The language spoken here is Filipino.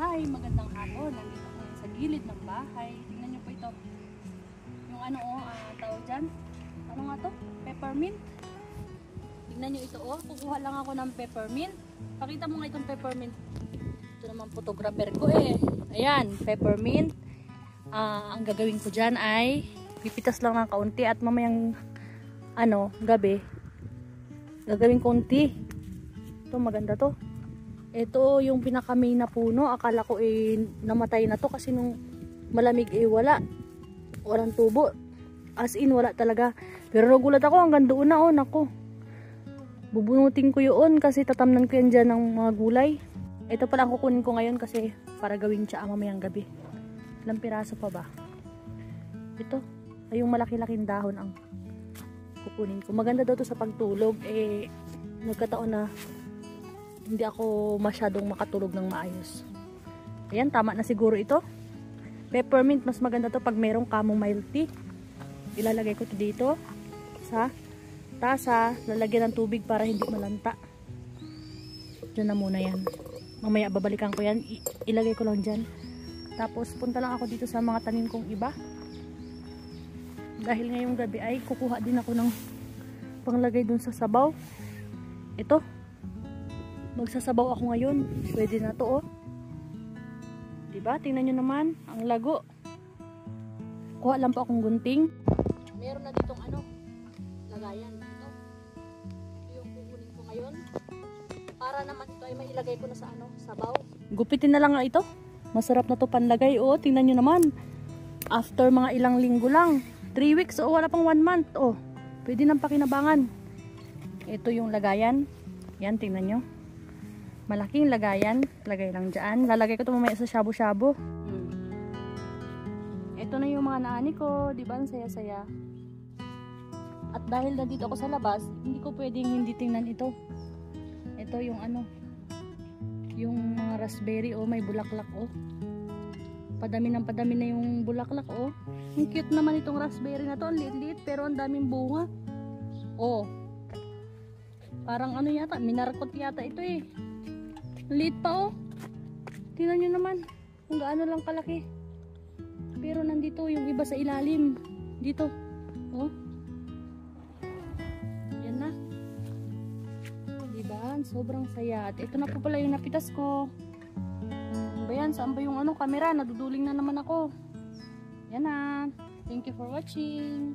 Hi, magandang hapon. Nandito ko ngayon sa gilid ng bahay. Tingnan niyo po ito. Yung tawag dyan. Ano nga to? Peppermint. Tingnan niyo ito Kukuha lang ako ng peppermint. Pakita mo nga itong peppermint. Ito naman photographer ko Ayan, peppermint. Ang gagawin ko dyan ay pipitas lang ng kaunti at mamayang gabi gagawin konti. Ito maganda to. Ito yung pinaka-main na puno. Akala ko namatay na to kasi nung malamig walang tubo. As in wala talaga. Pero nagulat ako hanggang doon na nako. Bubunutin ko yun kasi tatamnan ko yan dyan ng mga gulay. Ito pala ang kukunin ko ngayon kasi para gawing tsaa mamayang gabi. Ilang piraso pa ba? Ito. Ay yung malaki-laking dahon ang kukunin ko. Maganda daw to sa pagtulog. Nagkataon na hindi ako masyadong makatulog ng maayos. Ayan, tama na siguro ito. Peppermint, mas maganda to pag merong chamomile tea. Ilalagay ko to dito sa tasa. Lalagyan ng tubig para hindi malanta. Diyan na muna yan. Mamaya babalikan ko yan. Ilagay ko lang dyan. Tapos punta lang ako dito sa mga tanim kong iba. Dahil ngayong gabi ay kukuha din ako ng panglagay dun sa sabaw. Ito. Magsasabaw ako ngayon. Pwede na to Diba? Tingnan nyo naman. Ang lago. Kuha lang po akong gunting. Meron na ditong lagayan. Ito yung kukunin ko ngayon. Para naman ito ay mailagay ko na sa sabaw. Gupitin na lang nga ito. Masarap na to panlagay. Tingnan nyo naman. After mga ilang linggo lang. 3 weeks wala pang 1 month. Pwede nang pakinabangan. Ito yung lagayan. Yan, tingnan nyo. Malaking lagayan. Lagay lang dyan. Lalagay ko ito mamaya sa shabu-shabu. Ito na yung mga naani ko. Diba? Ang saya-saya. At dahil nandito ako sa labas, hindi ko pwedeng hindi tingnan ito. Ito yung yung mga raspberry. May bulaklak Padami na yung bulaklak Ang cute naman itong raspberry na to. Ang liit-liit pero ang daming bunga. Parang yata. Minarkot yata ito Liit pa Tingnan nyo naman kung gaano lang kalaki. Pero nandito yung iba sa ilalim. Dito. Yan na. Diba? Sobrang saya. At ito na po pala yung napitas ko. Bayan, saan ba yung camera? Naduduling na naman ako. Yan na. Thank you for watching.